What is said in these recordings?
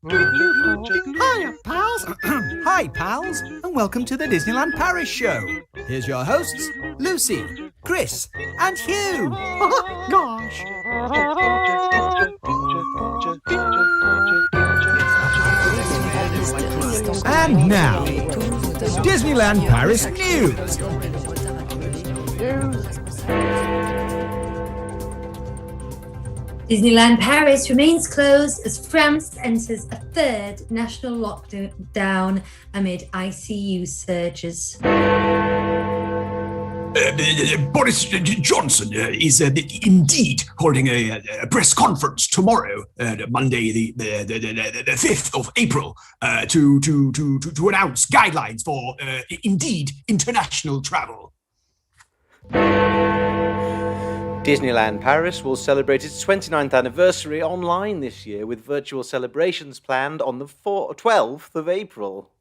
Hiya, pals. Hi, pals, and welcome to the Disneyland Paris Show. Here's your hosts, Lucy, Chris, and Hugh. Gosh. And now, Disneyland Paris News. Disneyland Paris remains closed as France enters a third national lockdown amid ICU surges. Boris Johnson is indeed holding a press conference tomorrow, Monday, the 5th of April, to announce guidelines for indeed international travel. Disneyland Paris will celebrate its 29th anniversary online this year with virtual celebrations planned on the 12th of April.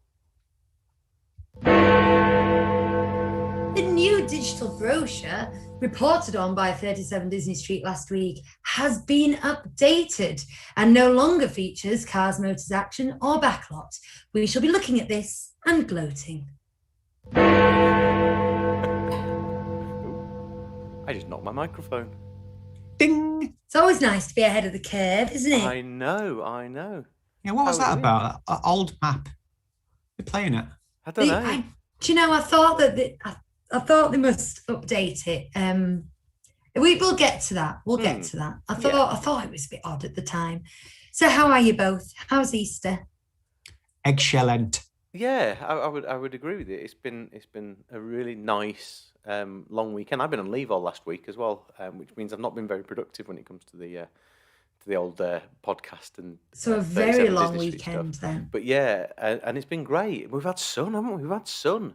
The new digital brochure, reported on by 37 Disney Street last week, has been updated and no longer features Cars, Motors, Action or Backlot. We shall be looking at this and gloating. I just knocked my microphone. Ding. It's always nice to be ahead of the curve, isn't it? I know. Yeah, what was that about? That old map. You're playing it. I don't know. Do you know, I thought that I thought they must update it. We'll get to that. We'll get to that. I thought it was a bit odd at the time. So how are you both? How's Easter? Excellent. Yeah, I would agree with you. It's been a really nice long weekend. I've been on leave all last week as well, which means I've not been very productive when it comes to the old podcast and. So a very long weekend then. But yeah, and it's been great. We've had sun, haven't we? We've had sun.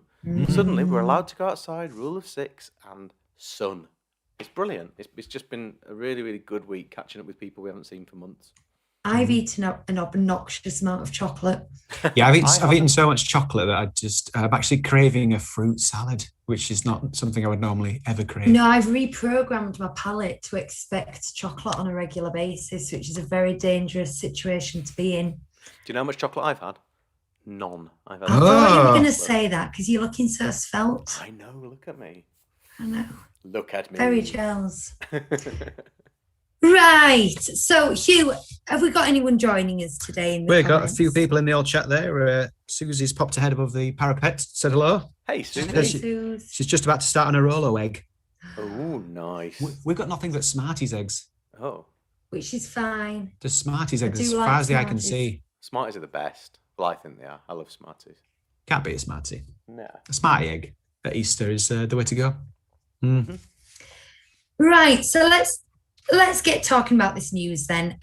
Suddenly we're allowed to go outside. Rule of 6 and sun. It's brilliant. It's just been a really, really good week catching up with people we haven't seen for months. I've eaten up an obnoxious amount of chocolate. Yeah, I've eaten so much chocolate that I'm actually craving a fruit salad, which is not something I would normally ever crave. No, I've reprogrammed my palate to expect chocolate on a regular basis, which is a very dangerous situation to be in. Do you know how much chocolate I've had? None. I thought you were going to say that because you're looking so svelte. I know, look at me. I know. Look at me. Very jealous. Right. So, Hugh, have we got anyone joining us today? We've got a few people in the old chat there. Susie's popped her head above the parapet, said hello. Hey, Susie. She's just about to start on a Rolo egg. Oh, nice. We've got nothing but Smarties eggs. Oh. Which is fine. The Smarties eggs, as far as the eye can see. Smarties are the best. Well, I think they are. I love Smarties. Can't be a Smartie. No. A Smartie egg at Easter is the way to go. Mm-hmm. Right. So let's get talking about this news then.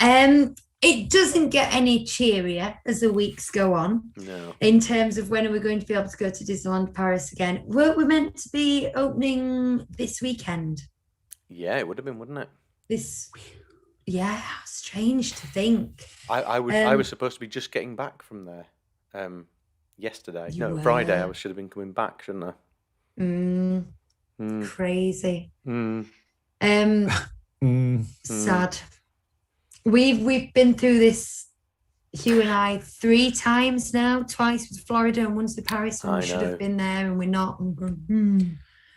It doesn't get any cheerier as the weeks go on. No. In terms of when are we going to be able to go to Disneyland Paris again? Weren't we meant to be opening this weekend? Yeah, it would have been, wouldn't it? Yeah, strange to think. I was supposed to be just getting back from there yesterday. Friday. I should have been coming back, shouldn't I? Crazy. Sad. We've been through this, Hugh and I, 3 times now. Twice with Florida and once with Paris when we should have been there and we're not.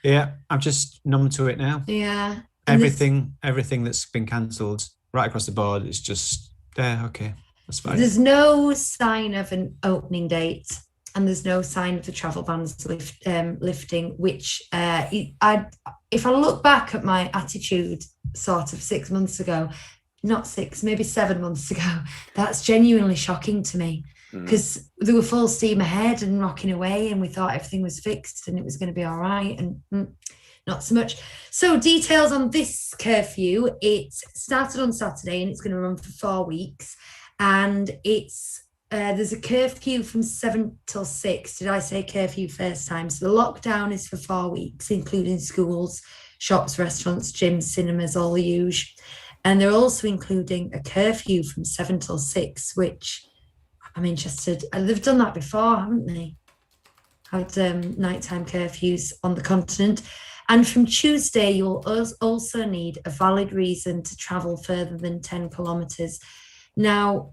Yeah, I'm just numb to it now. Yeah. Everything that's been cancelled right across the board is just there. Okay, that's fine. There's no sign of an opening date and there's no sign of the travel bans lifting, which if I look back at my attitude sort of 6 months ago, not 6, maybe 7 months ago, that's genuinely shocking to me because they were full steam ahead and rocking away and we thought everything was fixed and it was going to be all right and not so much. So details on this curfew, it started on Saturday and it's going to run for 4 weeks and it's there's a curfew from 7 till 6. Did I say curfew first time? So the lockdown is for 4 weeks, including schools, shops, restaurants, gyms, cinemas, all the usual. And they're also including a curfew from 7 till 6, which I'm interested. They've done that before, haven't they? Had nighttime curfews on the continent. And from Tuesday, you'll also need a valid reason to travel further than 10 kilometres. Now,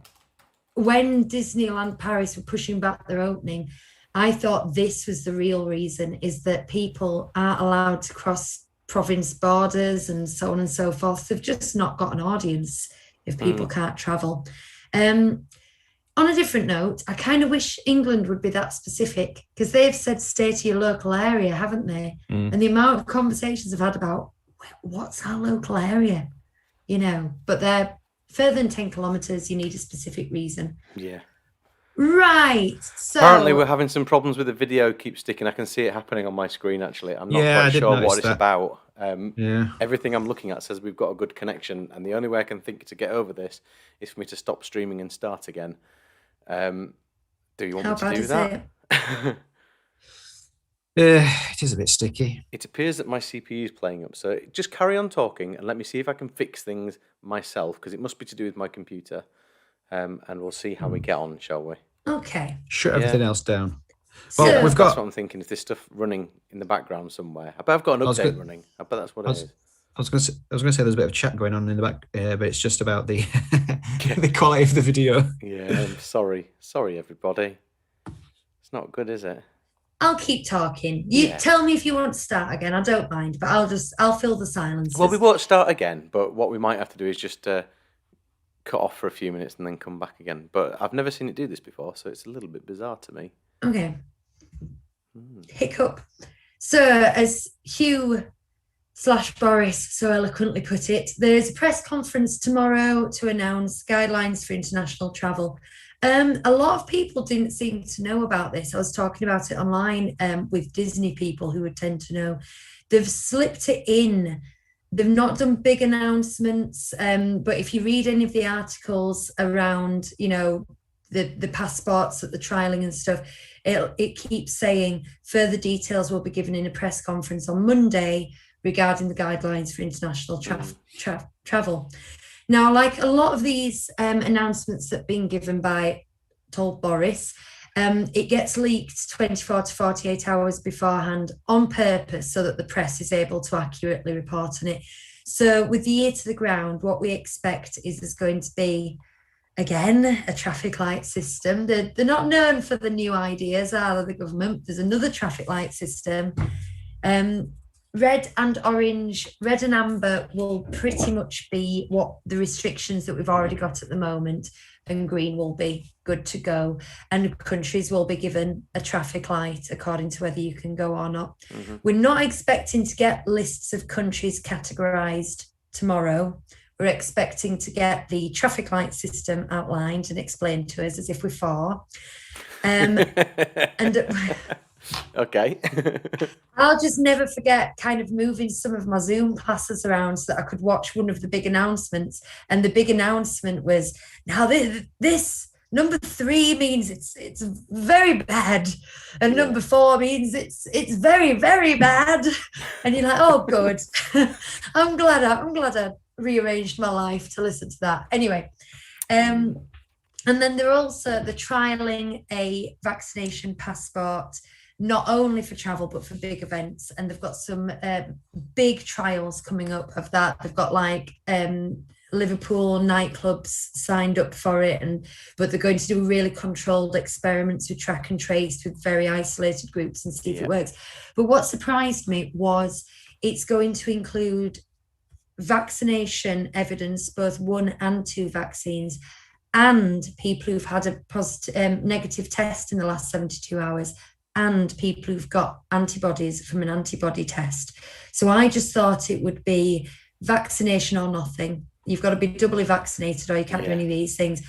when Disneyland Paris were pushing back their opening, I thought this was the real reason, is that people aren't allowed to cross province borders and so on and so forth. They've just not got an audience if people can't travel. On a different note, I kind of wish England would be that specific, because they've said stay to your local area, haven't they? And the amount of conversations I've had about what's our local area, but they're further than 10 kilometres, you need a specific reason. Yeah. Right. So Apparently, we're having some problems with the video. Keep sticking. I can see it happening on my screen. Actually, I'm not quite sure what it's about. Everything I'm looking at says we've got a good connection, and the only way I can think to get over this is for me to stop streaming and start again. Do you want me to do that? It is a bit sticky. It appears that my CPU is playing up, so just carry on talking and let me see if I can fix things myself, because it must be to do with my computer. And we'll see how we get on, shall we? Okay. Shut everything else down. So, Well, we've got. That's what I'm thinking. Is this stuff running in the background somewhere? I bet I've got an update running. I bet that's what it is. I was going to say there's a bit of chat going on in the back, but it's just about the the quality of the video. Yeah, I'm sorry. Sorry, everybody. It's not good, is it? I'll keep talking. You tell me if you want to start again. I don't mind, but I'll fill the silence. Well, we won't start again, but what we might have to do is just cut off for a few minutes and then come back again. But I've never seen it do this before, so it's a little bit bizarre to me. Okay. Hiccup. So, as Hugh/Boris so eloquently put it, there's a press conference tomorrow to announce guidelines for international travel. A lot of people didn't seem to know about this. I was talking about it online with Disney people who would tend to know. They've slipped it in. They've not done big announcements, but if you read any of the articles around, the passports that they're trialing and stuff, it keeps saying further details will be given in a press conference on Monday regarding the guidelines for international travel. Now, like a lot of these announcements that have been given by Boris, it gets leaked 24 to 48 hours beforehand on purpose so that the press is able to accurately report on it. So with the ear to the ground, what we expect is there's going to be, again, a traffic light system. They're not known for the new ideas, are they, the government? There's another traffic light system. Red and orange, red and amber will pretty much be what the restrictions that we've already got at the moment, and green will be good to go. And countries will be given a traffic light according to whether you can go or not. We're not expecting to get lists of countries categorised tomorrow. We're expecting to get the traffic light system outlined and explained to us as if we're four. Okay. I'll just never forget kind of moving some of my Zoom classes around so that I could watch one of the big announcements. And the big announcement was, now this number 3 means it's very bad, and number 4 means it's very, very bad. And you're like, oh, good. I'm glad I rearranged my life to listen to that. Anyway, and then they're trialing a vaccination passport, not only for travel, but for big events. And they've got some big trials coming up of that. They've got Liverpool nightclubs signed up for it, but they're going to do really controlled experiments with track and trace with very isolated groups and see if it works. But what surprised me was it's going to include vaccination evidence, both 1 and 2 vaccines, and people who've had a positive, negative test in the last 72 hours, and people who've got antibodies from an antibody test. So I just thought it would be vaccination or nothing. You've got to be doubly vaccinated or you can't do any of these things.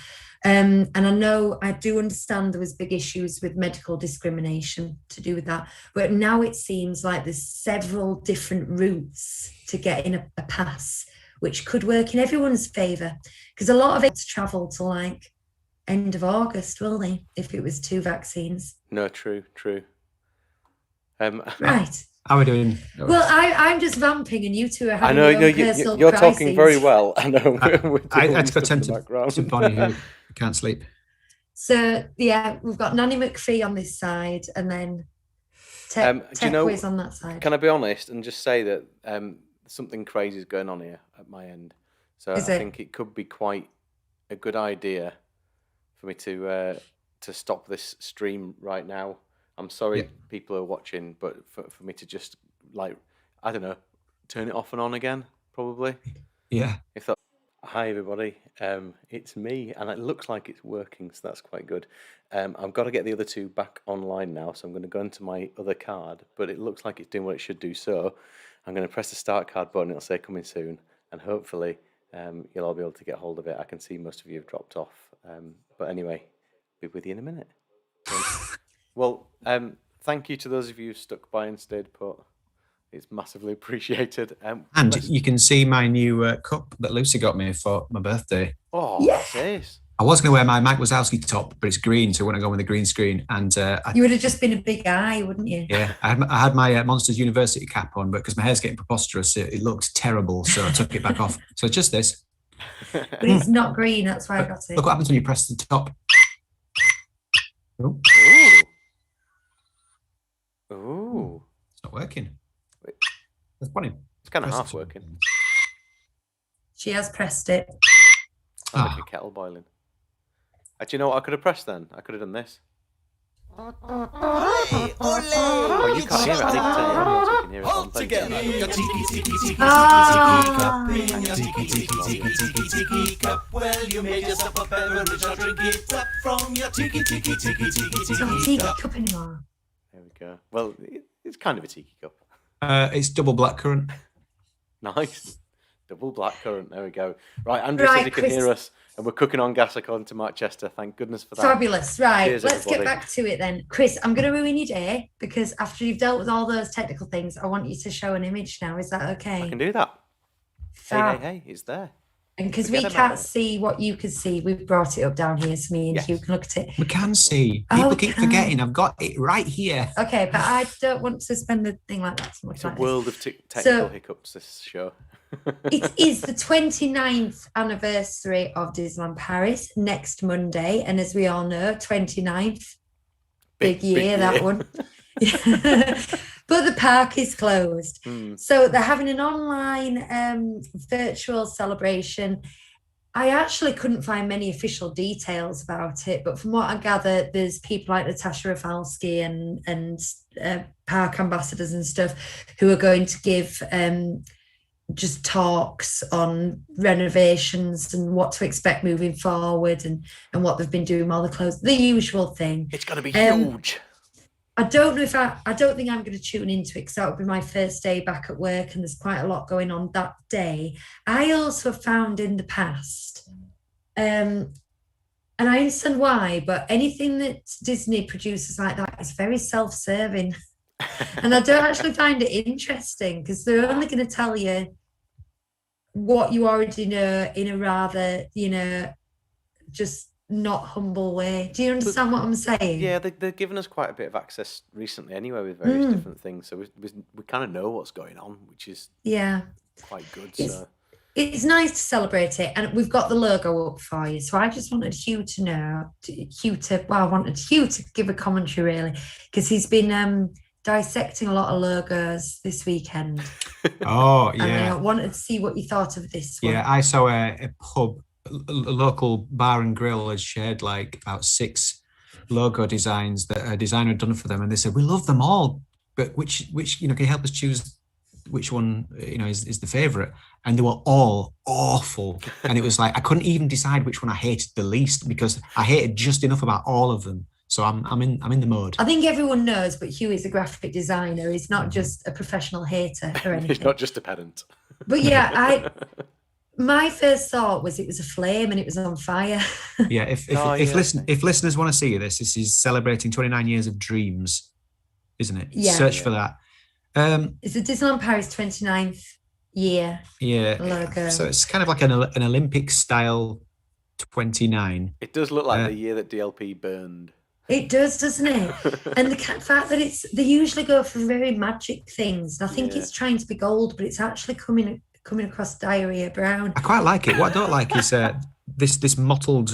And I do understand there was big issues with medical discrimination to do with that. But now it seems like there's several different routes to getting a pass, which could work in everyone's favour. Because a lot of it's travel to end of August, will they, if it was 2 vaccines? No, true. Right. How are we doing? Well, I'm just vamping, and you two are having you're talking very well. I know. I had to go to Bonnie who can't sleep. So we've got Nanny McPhee on this side, and then Tech Whiz on that side. Can I be honest and just say that something crazy is going on here at my end? So I think it could be quite a good idea for me to stop this stream right now. I'm sorry, people are watching, but for me to just I don't know, turn it off and on again, probably. Yeah. Hi everybody, it's me, and it looks like it's working, so that's quite good. I've got to get the other two back online now, so I'm going to go into my other card, but it looks like it's doing what it should do. So I'm going to press the start card button. It'll say coming soon, and hopefully you'll all be able to get hold of it. I can see most of you have dropped off, but anyway, be with you in a minute. Well, thank you to those of you who stuck by and stayed put. It's massively appreciated. And you can see my new cup that Lucy got me for my birthday. Oh, what's this? I was going to wear my Mike Wazowski top, but it's green, so I want to go with the green screen. And you would have just been a big eye, wouldn't you? Yeah, I had my Monsters University cap on, but because my hair's getting preposterous, it looked terrible, so I took it back off. So it's just this. But it's not green, that's why I got it. Look what happens when you press the top. Ooh. Ooh. It's not working. That's funny. It's kind of half working. She has pressed it. Sounds like a kettle boiling. Do you know what I could have pressed then? I could have done this. Oh, you can't hear it. I need to turn it on so you can hear it on Together, your tiki tiki tiki tiki cup. Well, you made yourself a beverage, I'll drink it up from your tiki tiki tiki tiki It's not a tiki tiki cup anymore. There we go. Well, it's kind of a tiki cup. It's double blackcurrant. Nice. Double blackcurrant. There we go. Right, Andrew says he can Chris. hear us, and we're cooking on gas according to Mark Chester. Thank goodness for that. Fabulous. Right, Cheers, let's get everybody. back to it then. Chris, I'm going to ruin your day because after you've dealt with all those technical things, I want you to show an image now. Is that okay? I can do that. Fab. Hey, it's there. And because we Forget about can't it. see what you can see, we've brought it up down here so me and Yes. Hugh can look at it. We can see. Oh, People we keep can. forgetting. I've got it right here. Okay, but I don't want to spend a thing like that so much It's a like this. world of technical So- hiccups, this show. It is the 29th anniversary of Disneyland Paris next Monday. And as we all know, 29th, big year, that one. But the park is closed. So they're having an online virtual celebration. I actually couldn't find many official details about it, but from what I gather, there's people like Natasha Rafalski and park ambassadors and stuff who are going to give just talks on renovations and what to expect moving forward and what they've been doing while they're closed. The usual thing. It's going to be huge. I don't know if I don't think I'm going to tune into it because that would be my first day back at work and there's quite a lot going on that day. I also found in the past, and I understand why, but anything that Disney produces like that is very self-serving. And I don't actually find it interesting because they're only going to tell you what you already know in a rather, just not humble way. Do you understand what I'm saying? Yeah, they're giving us quite a bit of access recently anyway with various different things. So we kind of know what's going on, which is quite good. So It's nice to celebrate it. And we've got the logo up for you. So I just wanted Hugh to know, I wanted Hugh to give a commentary really, because he's been dissecting a lot of logos this weekend. Oh, And I yeah. wanted to see what you thought of this one. Yeah, I saw a pub, a local bar and grill had shared like about 6 logo designs that a designer had done for them. And they said, we love them all, but which can you help us choose which one, is the favorite? And they were all awful. And it was like, I couldn't even decide which one I hated the least because I hated just enough about all of them. So I'm in the mode. I think everyone knows, but Hugh is a graphic designer. He's not just a professional hater or anything. it's not just a pedant. But yeah, my first thought was it was a flame and it was on fire. Yeah, if listeners want to see this is celebrating 29 years of dreams, isn't it? Yeah. Search for that. It's the Disneyland Paris 29th year logo. So it's kind of like an Olympic style 29. It does look like the year that DLP burned. It does, doesn't it? And the fact that they usually go for very magic things. And I think it's trying to be gold, but it's actually coming across diarrhea brown. I quite like it. What I don't like is this mottled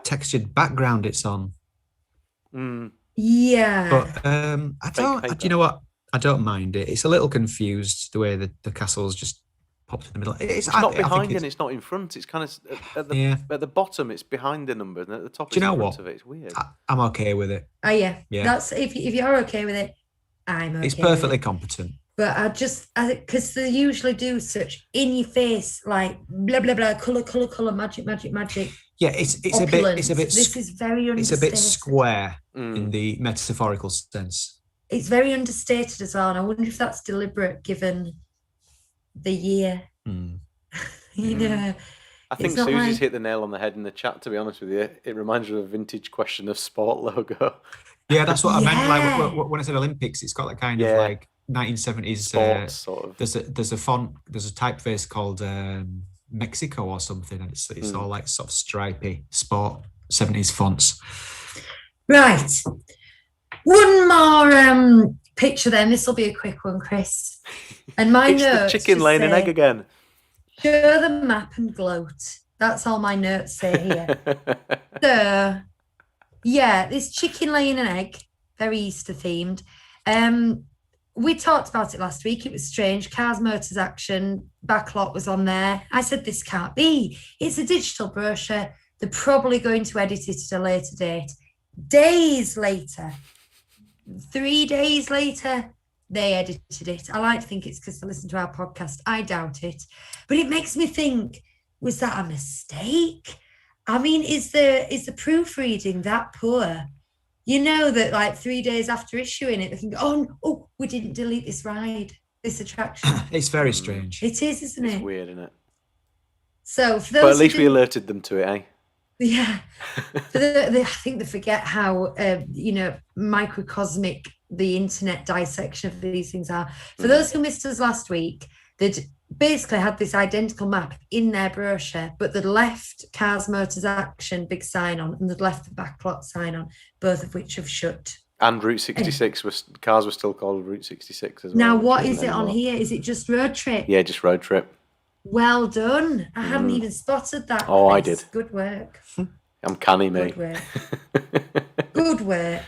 textured background it's on. Yeah. But you know what? I don't mind it. It's a little confused the way that the castle's just popped in the middle. It's not behind and it's not in front. It's kind of at the bottom. It's behind the number, and at the top, it's in front of it. It's weird. I'm okay with it. Oh yeah. That's if you're okay with it, I'm okay. It's perfectly competent. But because they usually do such in your face, like blah blah blah, colour, magic. Yeah, it's opulence. a bit. This is very understated. It's a bit square in the metaphorical sense. It's very understated as well, and I wonder if that's deliberate given the year. You know, I think Susie's hit the nail on the head in the chat. To be honest with you, it reminds me of a vintage question of sport logo. Yeah, that's what I meant. Like when I said Olympics, it's got that kind of like 1970s sports sort of. There's a font, there's a typeface called Mexico or something, and it's all like sort of stripy sport 70s fonts. Right, one more picture then. This will be a quick one, Chris. And my it's notes the chicken laying an egg again. Show the map and gloat. That's all my notes say here. So, yeah, this chicken laying an egg, very Easter themed. We talked about it last week. It was strange. Cars, Motors, Action, backlot was on there. I said, this can't be. It's a digital brochure. They're probably going to edit it at a later date. Days later, 3 days later, they edited it. I like to think it's because they listen to our podcast. I doubt it. But it makes me think, was that a mistake? I mean, is the proofreading that poor? You know that like 3 days after issuing it, they can go, oh, we didn't delete this ride, this attraction. It's very strange. It is, isn't it? It's weird, isn't it? So for those but at least we alerted them to it, eh? Yeah. I think they forget how, microcosmic the internet dissection of these things are. For those who missed us last week, they'd basically had this identical map in their brochure, but they'd left Cars, Motors, Action big sign on, and they'd left the backlot sign on, both of which have shut. And Route 66 cars were still called Route 66 as well. Now, what is it on here? Is it just road trip? Yeah, just road trip. Well done. I hadn't even spotted that. Oh, Chris. I did. Good work. I'm canny, mate. Good work. Good work.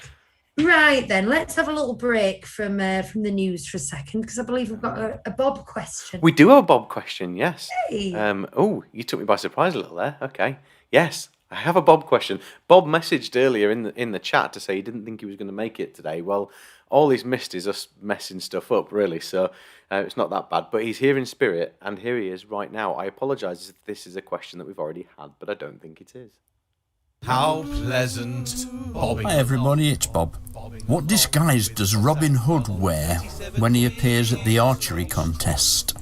Right then, let's have a little break from the news for a second, because I believe we've got a Bob question. We do have a Bob question, yes. Hey. You took me by surprise a little there. Okay. Yes, I have a Bob question. Bob messaged earlier in the chat to say he didn't think he was going to make it today. Well, all he's missed is us messing stuff up, really. So it's not that bad. But he's here in spirit, and here he is right now. I apologise if this is a question that we've already had, but I don't think it is. How pleasant, Bobby. Hi everybody, it's Bob. What disguise does Robin Hood wear when he appears at the archery contest?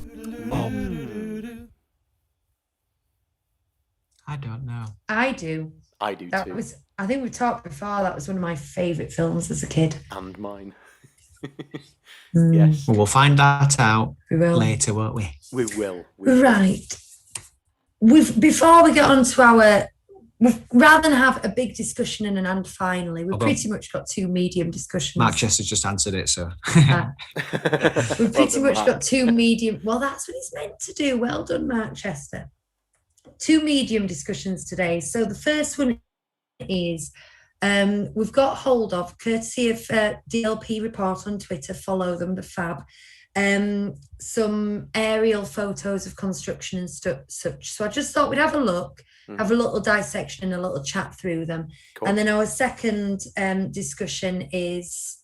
I don't know. I do. I do too. I think we've talked before, that was one of my favourite films as a kid. And mine. Yes. Well, we'll find that out later, won't we? We will. Right. Before we get on to our... Rather than have a big discussion and finally, we've pretty much got two medium discussions. Mark Chester's just answered it, so. We've pretty much got two medium... Well, that's what he's meant to do. Well done, Mark Chester. Two medium discussions today. So the first one is we've got hold of, courtesy of DLP Report on Twitter, follow them, the fab, some aerial photos of construction and such. So I just thought we'd have a look, have a little dissection and a little chat through them. Cool. And then our second discussion is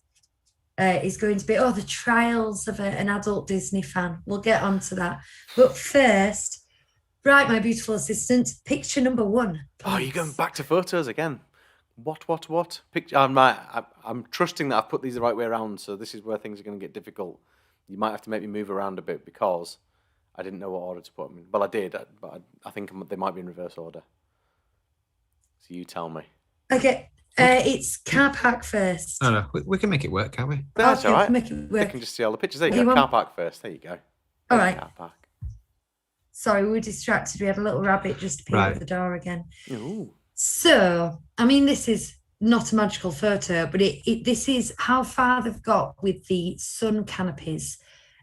going to be, the trials of an adult Disney fan. We'll get on to that. But first, right, my beautiful assistant, picture number one. Please. Oh, you're going back to photos again. What? Picture. I'm trusting that I've put these the right way around, so this is where things are going to get difficult. You might have to make me move around a bit because I didn't know what order to put them in. Well, I did, but I think they might be in reverse order. So you tell me. Okay, it's car park first. No, we can make it work, can't we? That's all right. Make it work. I can just see all the pictures. There you go. Car park first. There you go. All right. Car park. Sorry, we were distracted. We had a little rabbit just appear at the door again. Ooh. So, I mean, this is not a magical photo, but this is how far they've got with the sun canopies.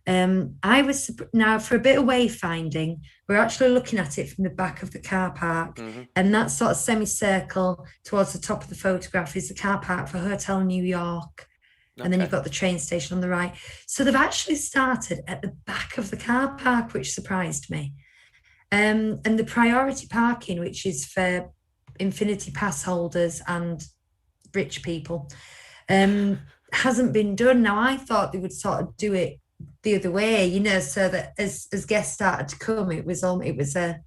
I was now for a bit of wayfinding. We're actually looking at it from the back of the car park, and that sort of semicircle towards the top of the photograph is the car park for Hotel New York. And then you've Okay. got the train station on the right. So they've actually started at the back of the car park, which surprised me. And the priority parking, which is for Infinity Pass holders and rich people, hasn't been done. Now, I thought they would sort of do it the other way, you know, so that as guests started to come, it was a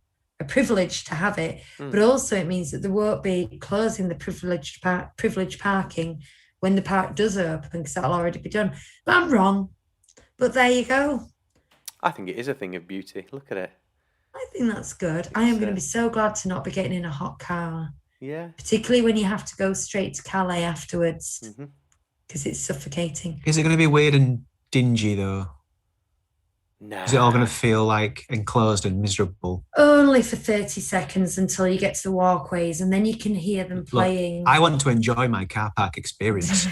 privilege to have it, but also it means that there won't be closing the privileged parking when the park does open, because that'll already be done. But I'm wrong. But there you go. I think it is a thing of beauty. Look at it. I think that's good. I am going to be so glad to not be getting in a hot car, Yeah. particularly when you have to go straight to Calais afterwards, Mhm. because it's suffocating. Is it going to be weird and dingy though? Nah. Is it all going to feel like enclosed and miserable? Only for 30 seconds until you get to the walkways, and then you can hear them playing. I want to enjoy my car park experience.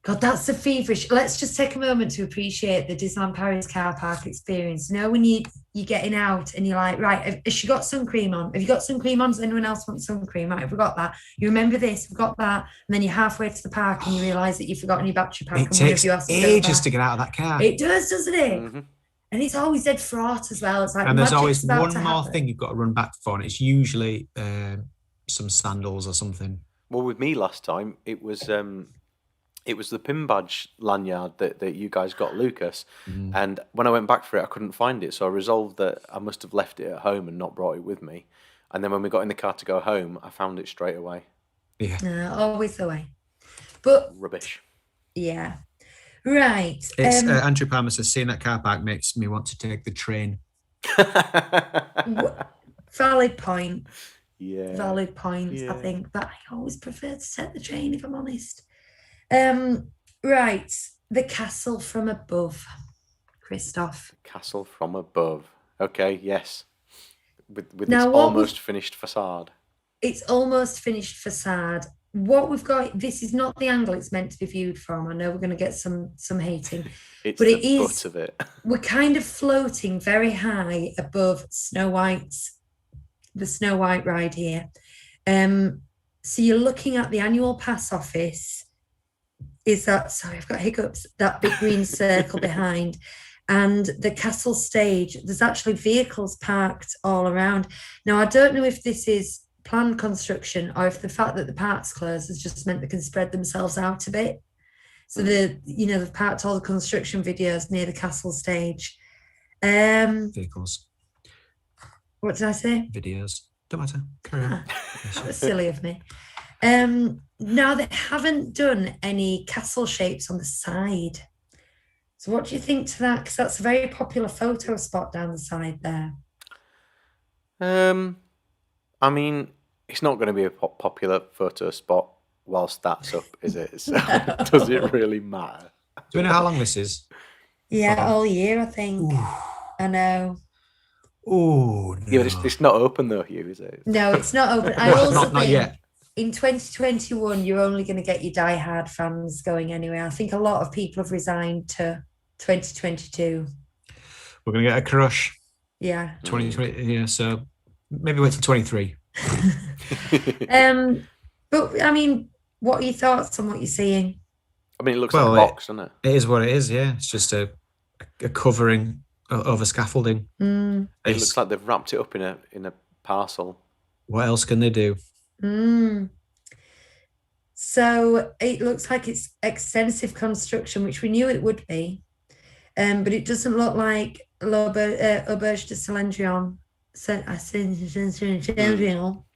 God, that's the feverish. Let's just take a moment to appreciate the Disneyland Paris car park experience. You know, when you're getting out and you're like, right, has she got sun cream on? Have you got sun cream on? Does anyone else want sun cream? Right, have we got that? You remember this, we've got that. And then you're halfway to the park and you realise that you've forgotten your battery pack. It and one of takes you has to go ages back. to get out of that car. It does, doesn't it? Mhm. And it's always dead fraught as well. It's like, And there's magic's always about one to more happen. thing you've got to run back for, and it's usually some sandals or something. Well, with me last time, it was the pin badge lanyard that you guys got, Lucas. And when I went back for it, I couldn't find it. So I resolved that I must have left it at home and not brought it with me. And then when we got in the car to go home, I found it straight away. Yeah. Always the way. But Rubbish. yeah. Right. It's Andrew Palmer says, seeing that car park makes me want to take the train. Valid point. Yeah. Valid points, Yeah. I think. But I always prefer to take the train, if I'm honest. Right. The castle from above. Christoph. Castle from above. Okay, yes. With Now, its what almost finished facade. It's almost finished facade. What we've got, this is not the angle it's meant to be viewed from. I know we're going to get some hating. It's But the it is- butt of it. We're kind of floating very high above the Snow White ride here. So you're looking at the annual pass office. Sorry, I've got hiccups, that big green circle behind, and the castle stage. There's actually vehicles parked all around. Now, I don't know if this is planned construction or if the fact that the park's closed has just meant they can spread themselves out a bit. So they've parked all the construction videos near the castle stage. Vehicles, What did I say? videos. Don't matter. Carry on. That was silly of me. Now, they haven't done any castle shapes on the side. So what do you think to that? Because that's a very popular photo spot down the side there. I mean, it's not going to be a popular photo spot whilst that's up, is it? So does it really matter? Do we know how long this is? Yeah, all year, I think. I know. Oh, no. Yeah, but it's not open though, Hugh, is it? No, it's not open. I also not think yet. in 2021, you're only going to get your diehard fans going anyway. I think a lot of people have resigned to 2022. We're going to get a crush. Yeah. 2020, yeah, so maybe wait till 23. But I mean, what are your thoughts on what you're seeing? I mean, it looks Well, like a box, doesn't it? It is what it is, yeah. It's just a covering over scaffolding. Mm. It looks like they've wrapped it up in a parcel. What else can they do? Mm. So it looks like it's extensive construction, which we knew it would be, but it doesn't look like Auberge de Cendrillon,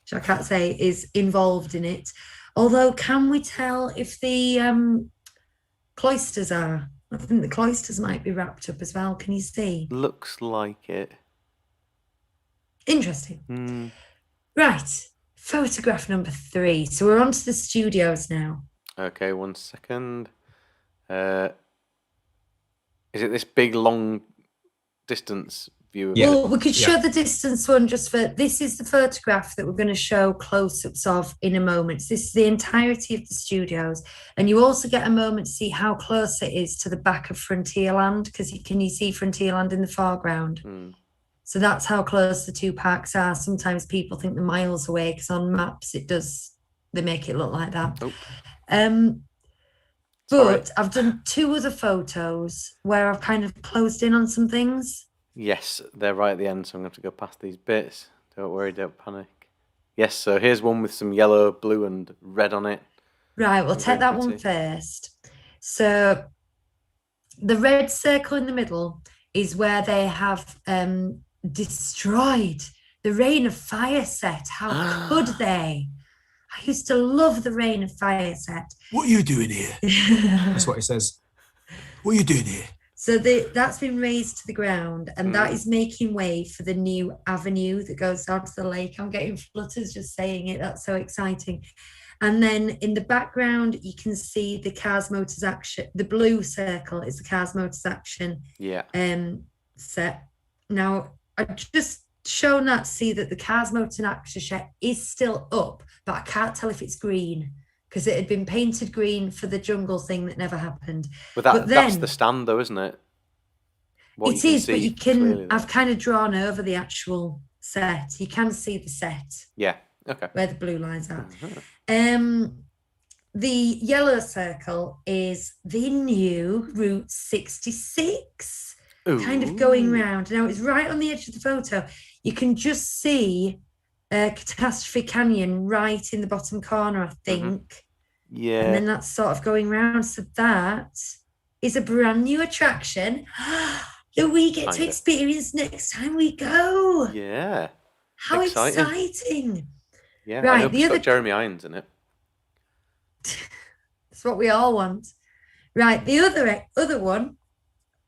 which I can't say, is involved in it. Although, can we tell if the cloisters are? I think the cloisters might be wrapped up as well. Can you see? Looks like it. Interesting. Right. Photograph number 3. So we're on to the studios now. Okay, 1 second. Is it this big, long distance view of Yeah. it? Well, we could show the distance one just for, this is the photograph that we're going to show close-ups of in a moment. So this is the entirety of the studios. And you also get a moment to see how close it is to the back of Frontierland, because can you see Frontierland in the foreground? So that's how close the two parks are. Sometimes people think they're miles away because on maps it does they make it look like that. Oh. But I've done 2 other photos where I've kind of closed in on some things. Yes, they're right at the end, so I'm going to have to go past these bits. Don't worry, don't panic. Yes, so here's one with some yellow, blue, and red on it. Right, we'll take that one first. So the red circle in the middle is where they have destroyed the Rain of Fire set. How could they? I used to love the Rain of Fire set. What are you doing here? That's what he says. What are you doing here? So that's been raised to the ground, and that is making way for the new avenue that goes down to the lake. I'm getting flutters just saying it. That's so exciting. And then in the background, you can see the Cars Motors Action. The blue circle is the Cars Motors Action set. Now, I've just shown that to see that the Cars Motors Action set is still up, but I can't tell if it's green because it had been painted green for the jungle thing that never happened. But that's the stand, though, isn't it? It is, but you can. I've kind of drawn over the actual set. You can see the set. Yeah. Okay. Where the blue lines are. The yellow circle is the new Route 66. Ooh. Kind of going round. Now it's right on the edge of the photo. You can just see Catastrophe Canyon right in the bottom corner, I think. Yeah. And then that's sort of going round. So that is a brand new attraction that we get to experience next time we go. Yeah. How exciting. Yeah, right, I hope it's got Jeremy Irons in it. That's what we all want. Right, the other one,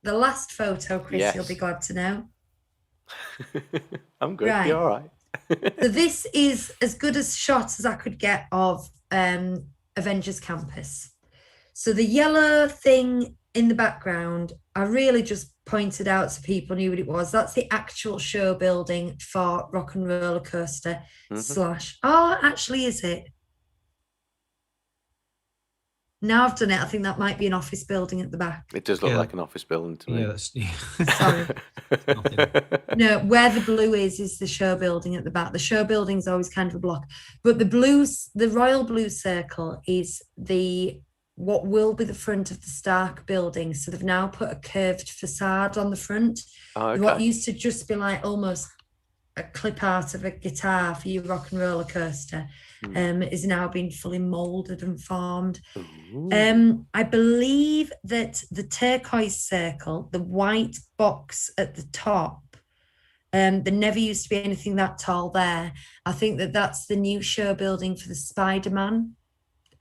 the last photo, Chris, you'll be glad to know. I'm good. Right. You're all right. So this is as good a shot as I could get of Avengers Campus. So the yellow thing in the background, I really just pointed out so people knew what it was. That's the actual show building for Rock and Roller Coaster / Oh, actually, is it? Now I've done it. I think that might be an office building at the back. It does look like an office building to me. Yeah, sorry. No, where the blue is the show building at the back. The show building's always kind of a block. But the royal blue circle is what will be the front of the Stark building. So they've now put a curved facade on the front. Oh, okay. What used to just be like almost a clip art of a guitar for your Rock and Roller Coaster is now being fully moulded and formed. I believe that the turquoise circle, the white box at the top, there never used to be anything that tall there. I think that's the new show building for the Spider-Man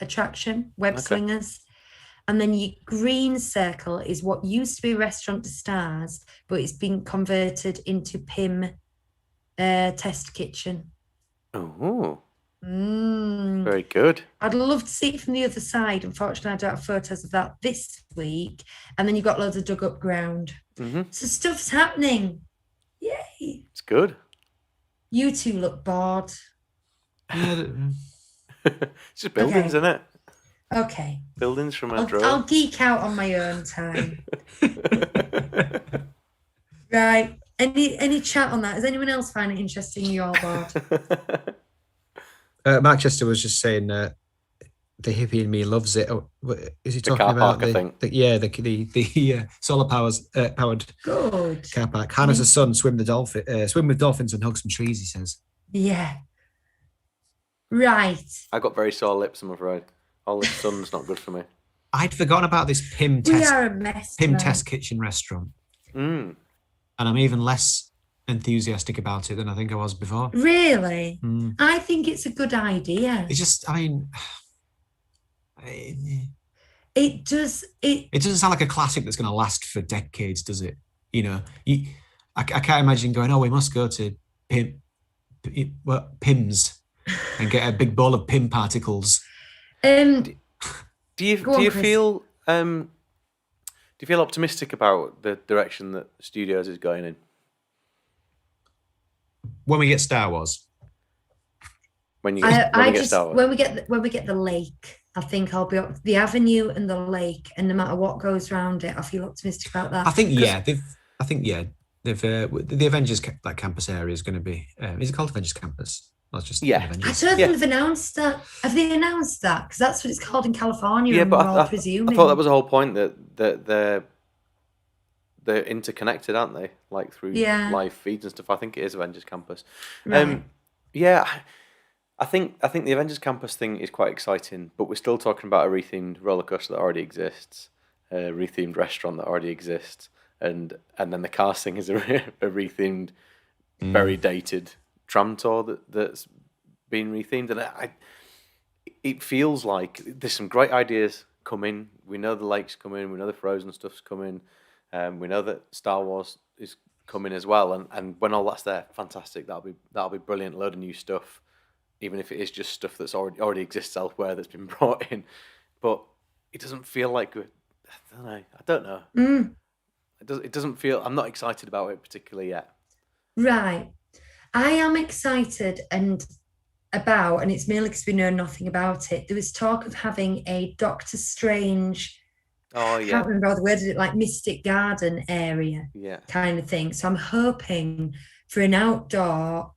attraction, Web Slingers. And then your green circle is what used to be a Restaurant de Stars, but it's been converted into PIM test kitchen. Oh, very good. I'd love to see it from the other side. Unfortunately, I don't have photos of that this week. And then you've got loads of dug up ground. So stuff's happening. Yay. It's good. You two look bored. It's just buildings, isn't it? Okay. Buildings from a drone. I'll geek out on my own time. Right. Any chat on that? Does anyone else find it interesting? You're all bored. Mark Chester was just saying the hippie in me loves it. Oh, is he talking car about park, I think. the solar powered Good. car park? Hannah's son swim with dolphins and hug some trees, he says. Yeah. Right. I got very sore lips, I'm afraid. All this sun's not good for me. I'd forgotten about this PIM test kitchen restaurant. And I'm even less enthusiastic about it than I think I was before. Really? I think it's a good idea. It's just, I mean, it doesn't sound like a classic that's going to last for decades, does it? You know, I can't imagine going, we must go to PIMS and get a big bowl of PIM particles. Do you feel optimistic about the direction that Studios is going in? When we get Star Wars. When we get the lake, I think I'll be up the avenue and the lake, and no matter what goes around it, I feel optimistic about that. I think they've the Avengers campus area is going to be. Is it called Avengers Campus? That's just Yeah. I Avengers. don't know if they've announced that. Have they announced that? Because that's what it's called in California. Yeah, and but we're all I presuming. thought that was the whole point, that they're interconnected, aren't they? Like through live feeds and stuff. I think it is Avengers Campus. Right. Yeah, I think the Avengers Campus thing is quite exciting, but we're still talking about a rethemed roller coaster that already exists, a rethemed restaurant that already exists, and then the cast thing is a rethemed, very dated tram tour that's been rethemed, and it feels like there's some great ideas coming. We know the lake's coming. We know the Frozen stuff's coming. We know that Star Wars is coming as well. And when all that's there, fantastic. That'll be brilliant. Load of new stuff, even if it is just stuff that's already exists elsewhere that's been brought in. But it doesn't feel like I don't know. It doesn't feel. I'm not excited about it particularly yet. Right. I am excited and it's merely because we know nothing about it. There was talk of having a Doctor Strange, Oh I yeah, can't remember how the word is, like Mystic Garden area yeah. kind of thing. So I'm hoping for an outdoor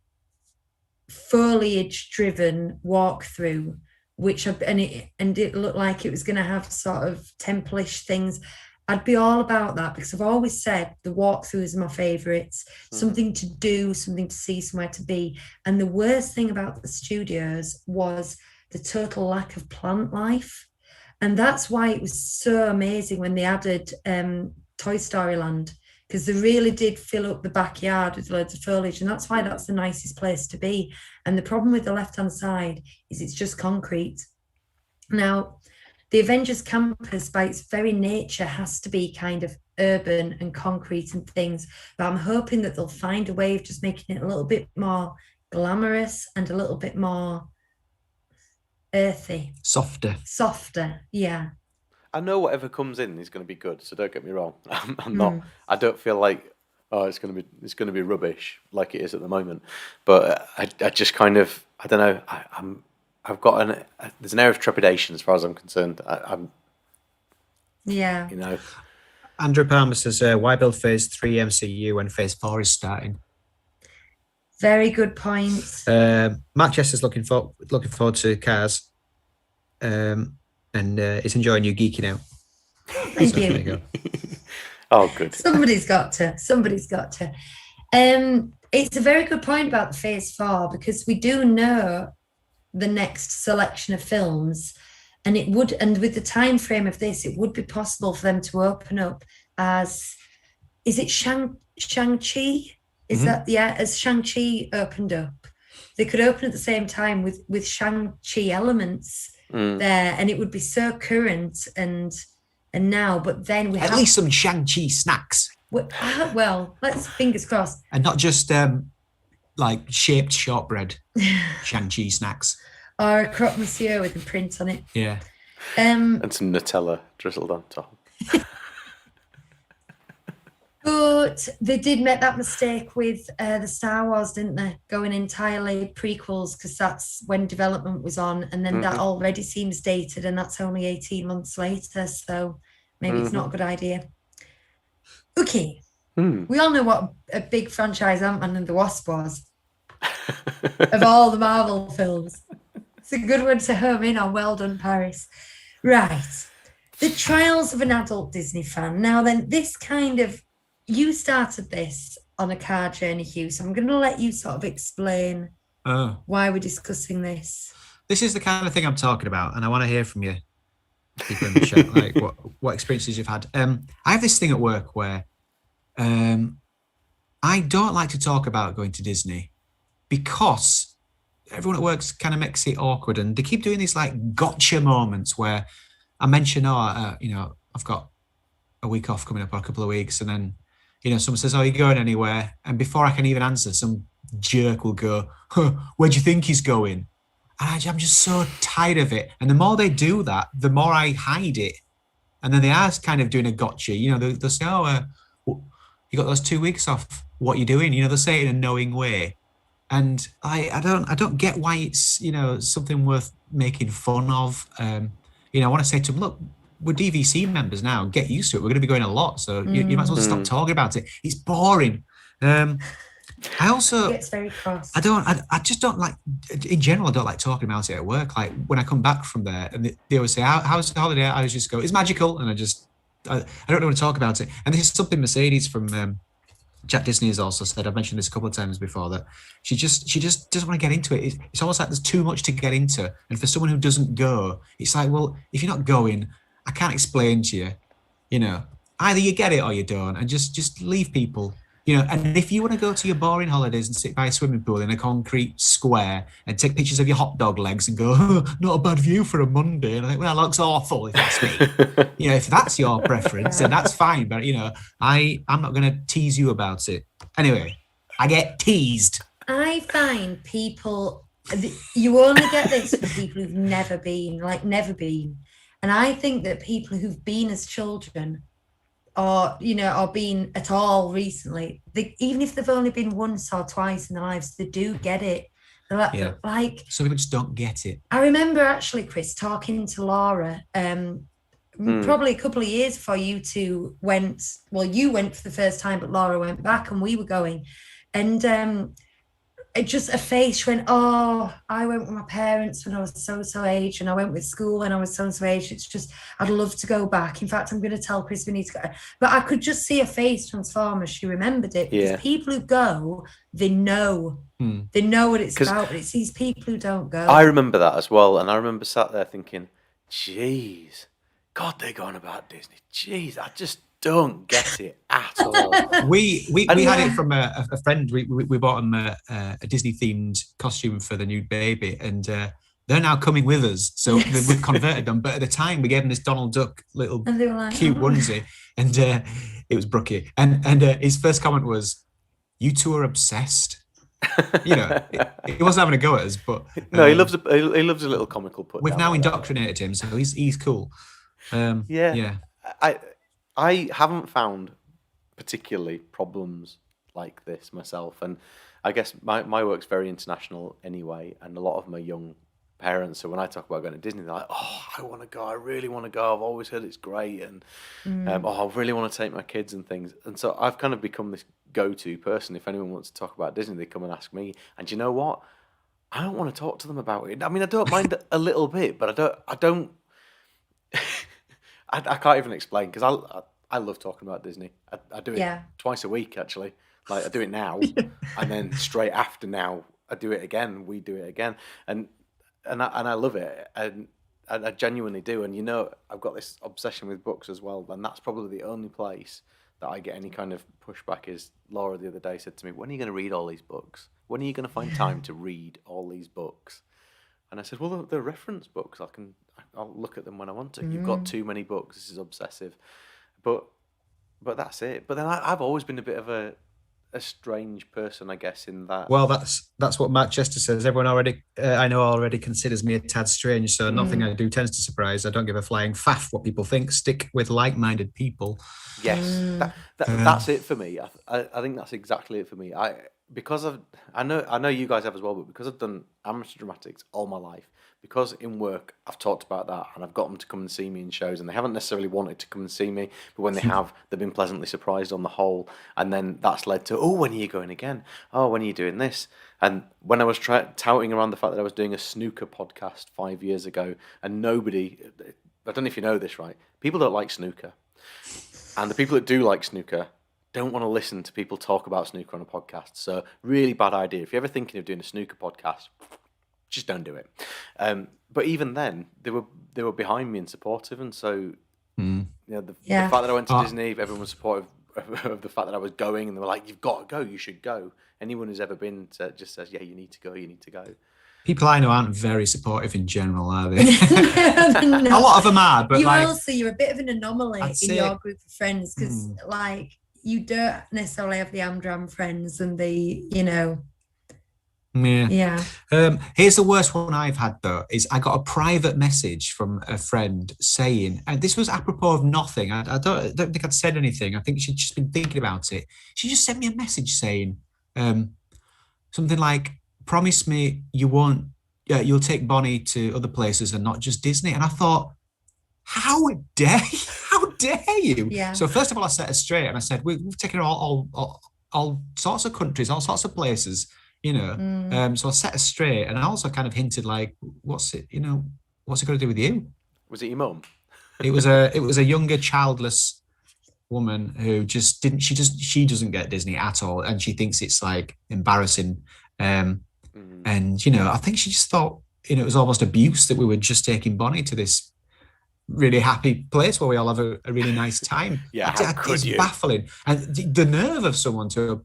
foliage-driven walkthrough, it looked like it was going to have sort of temple-ish things. I'd be all about that because I've always said the walkthroughs are my favourites. Something to do, something to see, somewhere to be. And the worst thing about the studios was the total lack of plant life. And that's why it was so amazing when they added Toy Story Land, because they really did fill up the backyard with loads of foliage. And that's why that's the nicest place to be. And the problem with the left-hand side is it's just concrete. Now, the Avengers Campus, by its very nature, has to be kind of urban and concrete and things. But I'm hoping that they'll find a way of just making it a little bit more glamorous and a little bit more earthy. Softer, yeah. I know whatever comes in is going to be good, so don't get me wrong. I'm not. I don't feel like it's going to be rubbish like it is at the moment. But I just kind of, I don't know. I've got there's an air of trepidation as far as I'm concerned. Yeah. You know. Andrew Palmer says, why build Phase 3 MCU when Phase 4 is starting? Very good point. Mark Chester's looking forward to Cars, and he's enjoying you geeking out. Thank you. There you go. Oh, good. Somebody's got to. It's a very good point about the Phase 4 because we do know the next selection of films, and with the time frame of this, it would be possible for them to open up as, is it Shang-Chi? Is that, as Shang-Chi opened up, they could open at the same time with Shang-Chi elements there, and it would be so current and now, but then we at least some Shang-Chi snacks. Well, let's fingers crossed. And not just like shaped shortbread Shang-Chi snacks. Or a croque monsieur with a print on it. Yeah. And some Nutella drizzled on top. But they did make that mistake with the Star Wars, didn't they? Going entirely prequels, because that's when development was on, and then that already seems dated, and that's only 18 months later, so maybe it's not a good idea. Okay. We all know what a big franchise Ant-Man and the Wasp was. Of all the Marvel films. It's a good one to home in on. Well done, Paris. Right. The Trials of an Adult Disney Fan. Now then, this kind of, you started this on a car journey, Hugh, so I'm going to let you sort of explain why we're discussing this. This is the kind of thing I'm talking about, and I want to hear from you, people in the chat, like what experiences you've had. I have this thing at work where I don't like to talk about going to Disney because everyone at work kind of makes it awkward, and they keep doing these like gotcha moments where I mention, I've got a week off coming up, or a couple of weeks, and then, someone says, "Oh, you going anywhere?" And before I can even answer, some jerk will go, "Where do you think he's going?" And I'm just so tired of it. And the more they do that, the more I hide it. And then they are kind of doing a gotcha. They'll say, "Oh, you got those 2 weeks off. What are you doing?" They'll say it in a knowing way. And I don't get why it's, something worth making fun of. I want to say to them, look, we're DVC members now. Get used to it. We're going to be going a lot. So you might as well stop talking about it. It's boring. I also, Gets very cross. I just don't like, in general, I don't like talking about it at work. Like when I come back from there and they always say, how's the holiday? I always just go, it's magical. And I don't want to talk about it. And this is something Mercedes from Jack Disney has also said. I've mentioned this a couple of times before, that she just doesn't want to get into it. It's almost like there's too much to get into. And for someone who doesn't go, it's like, well, if you're not going, I can't explain to you, either you get it or you don't, and just leave people. And if you want to go to your boring holidays and sit by a swimming pool in a concrete square and take pictures of your hot dog legs and go, oh, not a bad view for a Monday. And I think, well, that looks awful if that's me. If that's your preference, then that's fine. But, I'm not going to tease you about it. Anyway, I get teased. I find people, you only get this for people who've never been. And I think that people who've been as children or been at all recently, even if they've only been once or twice in their lives, they do get it. They're like some people just don't get it. I remember actually, Chris, talking to Laura probably a couple of years before you two went. Well, you went for the first time, but Laura went back and we were going. And it just a face went, oh, I went with my parents when I was so age, and I went with school when I was so age. It's just, I'd love to go back. In fact, I'm going to tell Chris we need to go. But I could just see a face transform as she remembered it. Because people who go, they know. They know what it's about. But it's these people who don't go. I remember that as well. And I remember sat there thinking, jeez, God, they're going about Disney. Jeez, I just don't get it at all. We had it from a friend. We bought him a Disney themed costume for the new baby, and they're now coming with us. So we've converted them. But at the time, we gave them this Donald Duck little cute onesie, and it was Brookie. And his first comment was, "You two are obsessed." He wasn't having a go at us, but no, he loves a little comical put. We've now indoctrinated him, so he's cool. I haven't found particularly problems like this myself, and I guess my work's very international anyway, and a lot of them are young parents. So when I talk about going to Disney, they're like, "Oh, I want to go. I really want to go. I've always heard it's great, and I really want to take my kids and things." And so I've kind of become this go-to person. If anyone wants to talk about Disney, they come and ask me. And you know what? I don't want to talk to them about it. I mean, I don't mind a little bit, but I don't. I can't even explain, because I love talking about Disney. I do it twice a week, actually. Like, I do it now, and then straight after now, I do it again. We do it again, and I love it, and I genuinely do. And I've got this obsession with books as well, and that's probably the only place that I get any kind of pushback. Is Laura the other day said to me, "When are you going to read all these books? When are you going to find time to read all these books?" And I said, "Well, they're reference books. I'll look at them when I want to. You've got too many books. This is obsessive." But that's it. But then I've always been a bit of a strange person, I guess, in that. Well, that's what Matt Chester says. Everyone I know already considers me a tad strange, so nothing I do tends to surprise. I don't give a flying faff what people think. Stick with like-minded people. Yes, that's it for me. I think that's exactly it for me. I know you guys have as well, but because I've done amateur dramatics all my life, because in work I've talked about that, and I've got them to come and see me in shows, and they haven't necessarily wanted to come and see me, but when they have, they've been pleasantly surprised on the whole, and then that's led to, oh, when are you going again? Oh, when are you doing this? And when I was touting around the fact that I was doing a snooker podcast 5 years ago, and nobody, I don't know if you know this, right? People don't like snooker, and the people that do like snooker don't want to listen to people talk about snooker on a podcast. So really bad idea. If you're ever thinking of doing a snooker podcast, just don't do it. But even then, they were behind me and supportive, and so the fact that I went to Disney, everyone was supportive of the fact that I was going, and they were like, "You've got to go. You should go." Anyone who's ever been just says, "Yeah, you need to go. You need to go." People I know aren't very supportive in general, are they? No. A lot of them are, but you're a bit of an anomaly in your group of friends, because you don't necessarily have the Amdram friends and the, Yeah. Here's the worst one I've had, though, is I got a private message from a friend saying, and this was apropos of nothing. I don't think I'd said anything. I think she'd just been thinking about it. She just sent me a message saying something like, "Promise me you'll take Bonnie to other places and not just Disney." And I thought, how dare you? Yeah. So first of all, I set her straight and I said, we've taken her all all sorts of countries, all sorts of places, you know. So I set her straight, and I also kind of hinted like, what's it going to do with you? Was it your mum? It was a younger, childless woman who just didn't. She doesn't get Disney at all, and she thinks it's like embarrassing. And you know, I think she just thought, you know, it was almost abuse that we were just taking Bonnie to this really happy place where we all have a really nice time. Yeah, how could it's you? baffling, and the nerve of someone to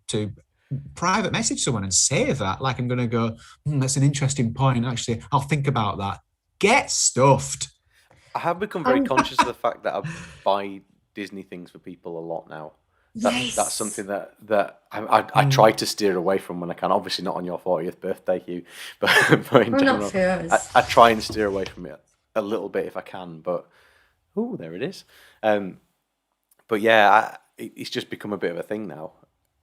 private message someone and say that, like, I'm going to go, that's an interesting point. Actually, I'll think about that. Get stuffed. I have become very conscious of the fact that I buy Disney things for people a lot now. That's something that I try to steer away from when I can. Obviously not on your 40th birthday, Hugh, but in general, I try and steer away from it a little bit if I can. But there it is. But yeah, it's just become a bit of a thing now.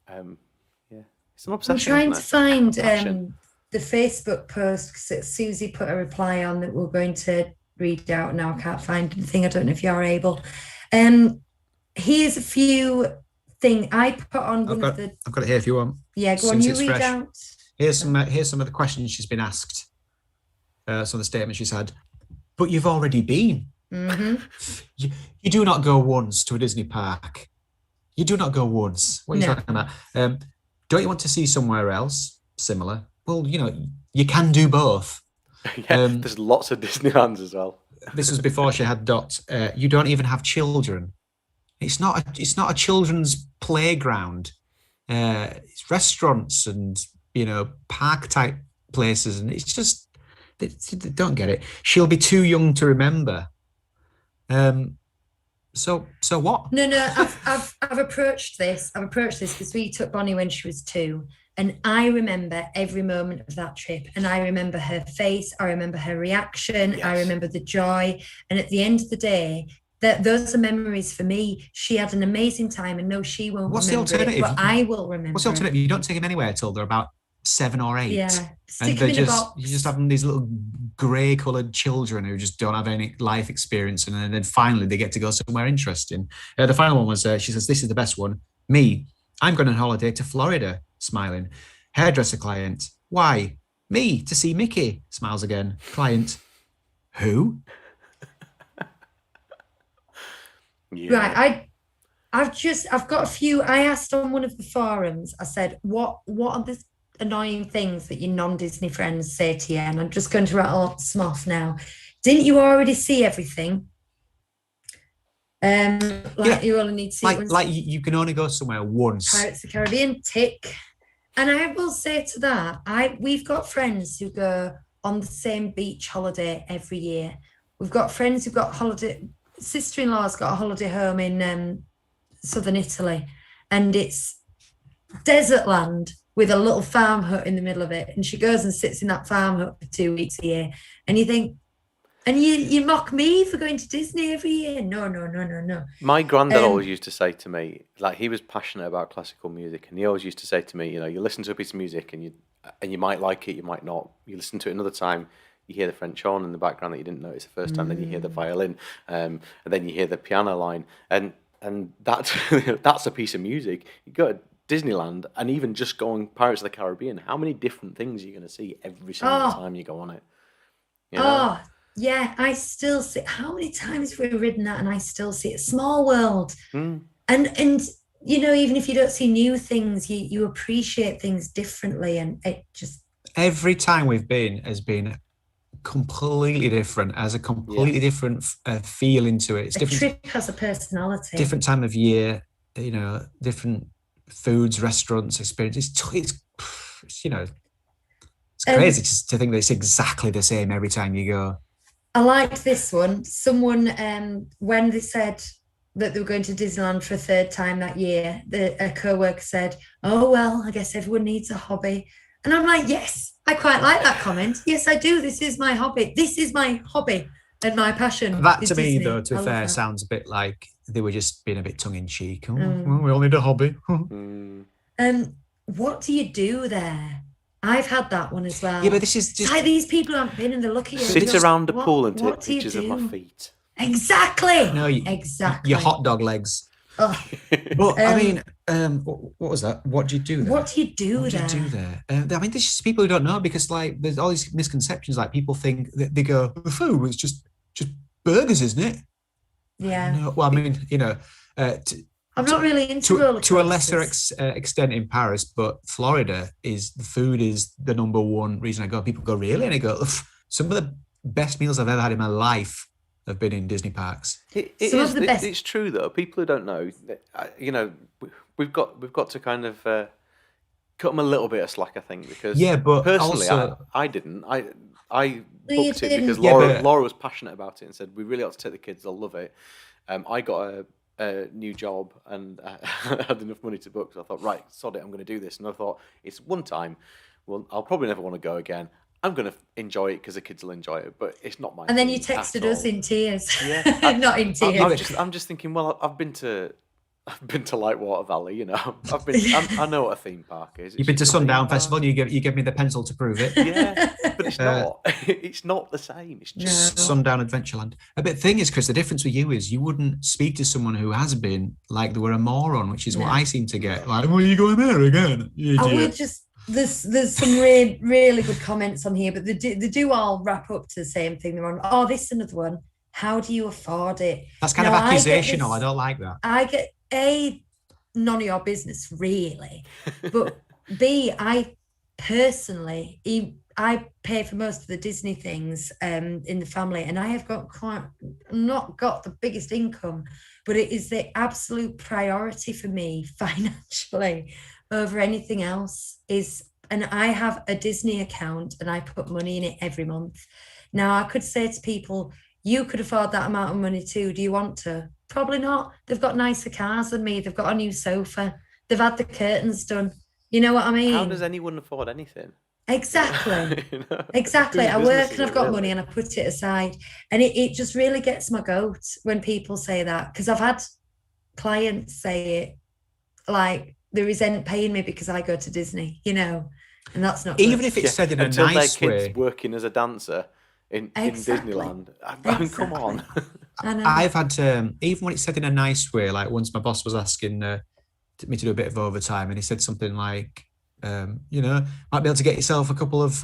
Yeah, it's an obsession. I'm trying to find the Facebook post because Susie put a reply on that we're going to read out now. I can't find anything. I don't know if you're able. Here's a few things I put on. I've got it here if you want. Yeah, go on. You read fresh. out. Here's some of the questions she's been asked. Some of the statements she's had. But you've already been. Mm-hmm. You do not go once to a Disney park. You do not go once. What are you talking about? Don't you want to see somewhere else similar? Well, you know, you can do both. Yeah, there's lots of Disneylands as well. This was before she had Dot. You don't even have children. It's not a children's playground. It's restaurants and, you know, park type places, and it's just they don't get it. She'll be too young to remember. So what? No. I've approached this. Because we took Bonnie when she was 2, and I remember every moment of that trip. And I remember her face. I remember her reaction. Yes. I remember the joy. And at the end of the day, those are memories for me. She had an amazing time, and no, she won't. What's remember the alternative? But I will remember. What's the alternative? You don't take them anywhere till they're about 7 or 8. Yeah, and they're just you just have these little grey-coloured children who just don't have any life experience, and then finally they get to go somewhere interesting. The final one was she says, "This is the best one. Me, I'm going on holiday to Florida." Smiling. Hairdresser client. Why? Me, to see Mickey. Smiles again. Client. Who? Yeah. Right, I've got a few. I asked on one of the forums. I said, "What are the annoying things that your non-Disney friends say to you?" And I'm just going to rattle some off now. Didn't you already see everything? You only need to see like you can only go somewhere once. Pirates of the Caribbean, tick. And I will say to that, we've got friends who go on the same beach holiday every year. We've got friends who've got holiday. Sister-in-law's got a holiday home in southern Italy, and it's desert land with a little farm hut in the middle of it, and she goes and sits in that farm hut for 2 weeks a year, and you think, and you mock me for going to Disney every year? No. My granddad always used to say to me, like, he was passionate about classical music, and he always used to say to me, you know, you listen to a piece of music and you might like it, you might not. You listen to it another time, you hear the French horn in the background that you didn't notice the first time, then you hear the violin, and then you hear the piano line, and that's that's a piece of music. You go to Disneyland, and even just going Pirates of the Caribbean, how many different things are you going to see every single time you go on it? You know? Yeah, I still see. How many times have we ridden that, and I still see it. Small world, and you know, even if you don't see new things, you appreciate things differently, and it just every time we've been has been completely different, has a completely different feeling to it. It's different. Trip has a personality. Different time of year, you know, different foods, restaurants, experiences. It's you know, it's crazy to think that it's exactly the same every time you go. I like this one. Someone, when they said that they were going to Disneyland for a 3rd time that year, a co-worker said, "Oh, well, I guess everyone needs a hobby." And I'm like, yes, I quite like that comment. Yes, I do. This is my hobby. This is my hobby and my passion. That to me, Disney. though, to be fair, sounds a bit like they were just being a bit tongue-in-cheek. Well, we all need a hobby. What do you do there? I've had that one as well. Yeah, but this is just... It's like these people haven't been in the lucky area. Sit around the pool and take pictures of my feet. Exactly. No, exactly. Your hot dog legs. Oh. But I mean, What was that? What do you do there? What do you do What do there? you do there? I mean, there's just people who don't know because like there's all these misconceptions. Like people think that they go, the food was just burgers, isn't it? Yeah. No, well, I mean, I'm not really into roller to a lesser coasters. extent in Paris, but Florida the food is the number one reason I go. People go, really? And I go, some of the best meals I've ever had in my life have been in Disney parks. It's true though. People who don't know, we've got to kind of cut them a little bit of slack, I think, because but personally, also, I didn't. I you booked it didn't. because Yeah, Laura was passionate about it and said we really ought to take the kids. They'll love it. I got a new job and I had enough money to book, so I thought, right, sod it, I'm going to do this. And I thought it's one time. Well, I'll probably never want to go again. I'm going to enjoy it because the kids will enjoy it, but it's not my. And then you thing texted at us all. in tears. Yeah, Not in tears. I'm just thinking. Well, I've been to Lightwater Valley. I know what a theme park is. you've been to just a theme Sundown park. Festival and you gave me the pencil to prove it. Yeah, but it's not. It's not the same. It's just No. Sundown Adventureland. But the thing is, Chris, the difference with you is you wouldn't speak to someone who has been like they were a moron, which is what No. I seem to get. Like, well, you going there again? You I idiot. would just there's some really good comments on here, but they do all wrap up to the same thing. They're on, oh, this is another one. How do you afford it? That's kind Now, of I get accusational. this- I don't like that. I get none of your business really, but B, I personally, I pay for most of the Disney things in the family, and I have not got the biggest income, but it is the absolute priority for me financially over anything else and I have a Disney account and I put money in it every month. Now I could say to people, you could afford that amount of money too. Do you want to? Probably not. They've got nicer cars than me. They've got a new sofa. They've had the curtains done. You know what I mean? how does anyone afford anything? Exactly. You know? Exactly. Whose I business work is and I've it, got really? money and I put it aside. And it just really gets my goat when people say that, because I've had clients say it like they resent paying me because I go to Disney, and that's not Even good. if it's said in a Until nice their kids way. working as a dancer in Exactly. Disneyland. I mean, come on. I know. I've had even when it's said in a nice way, like once my boss was asking me to do a bit of overtime, and he said something like, might be able to get yourself a couple of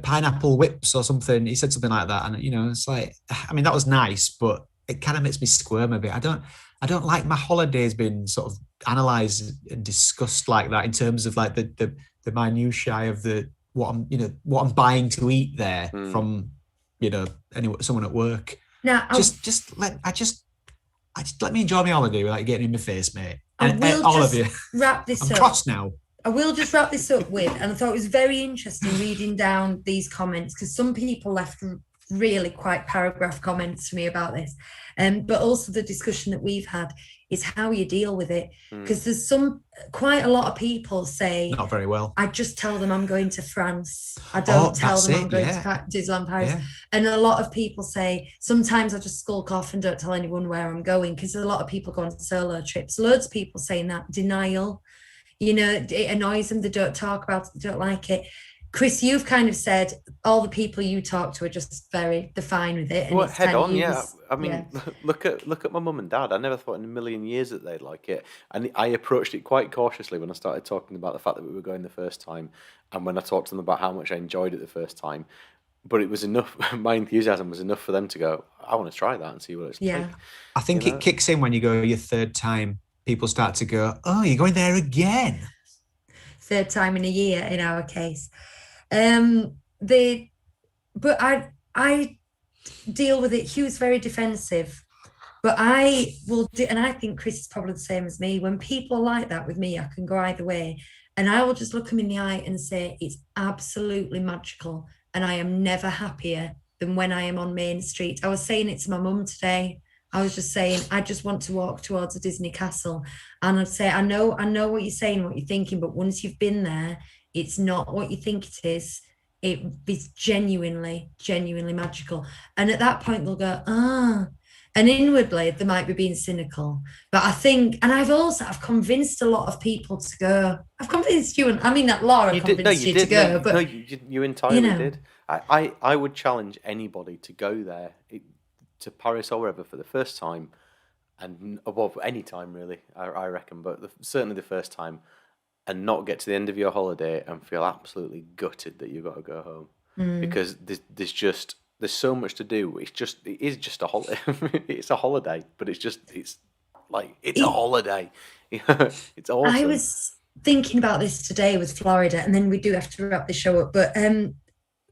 pineapple whips or something. He said something like that, and it's like, I mean, that was nice, but it kind of makes me squirm a bit. I don't like my holidays being sort of analysed and discussed like that in terms of like the minutiae of what I'm buying to eat there from someone at work. Now, Just let me enjoy my holiday without getting in my face, mate. I And will all of just you. wrap this I'm up. cross now. I will just wrap this up with, and I thought it was very interesting reading down these comments, because some people left really quite paragraph comments for me about this, but also the discussion that we've had is how you deal with it, because there's quite a lot of people say, Not very well. I just tell them I'm going to France. I don't tell that's them it, I'm going yeah. to Disneyland Paris. Yeah. And a lot of people say, sometimes I just skulk off and don't tell anyone where I'm going, because a lot of people go on solo trips. Loads of people saying that, denial, it annoys them. They don't talk about it, they don't like it. Chris, you've kind of said all the people you talk to are just they're fine with it. And Well, it's head kind of on, yeah. used- I mean, look at my mum and dad. I never thought in a million years that they'd like it, and I approached it quite cautiously when I started talking about the fact that we were going the first time, and when I talked to them about how much I enjoyed it the first time. But it was enough. My enthusiasm was enough for them to go, I want to try that and see what it's like. I think You know? it kicks in when you go your third time. People start to go, oh, you're going there again. Third time in a year in our case. But I deal with it. Hugh's very defensive, but I will do, and I think Chris is probably the same as me. When people are like that with me, I can go either way, and I will just look them in the eye and say it's absolutely magical, and I am never happier than when I am on Main Street. I was saying it to my mum today. I was just saying, I just want to walk towards a Disney castle, and I'd say, I know what you're saying, what you're thinking, but once you've been there, it's not what you think it is. It is genuinely magical. And at that point, they'll go, and inwardly, they might be being cynical. But I think, and I've convinced a lot of people to go. I've convinced you, and I mean that Laura convinced you to go. But you entirely did. I would challenge anybody to go there to Paris or wherever for the first time and above any time really, I reckon, but certainly the first time, and not get to the end of your holiday and feel absolutely gutted that you've got to go home because there's so much to do. It is just a holiday. It's a holiday, but it's a holiday. It's awesome. I was thinking about this today with Florida, and then we do have to wrap the show up. But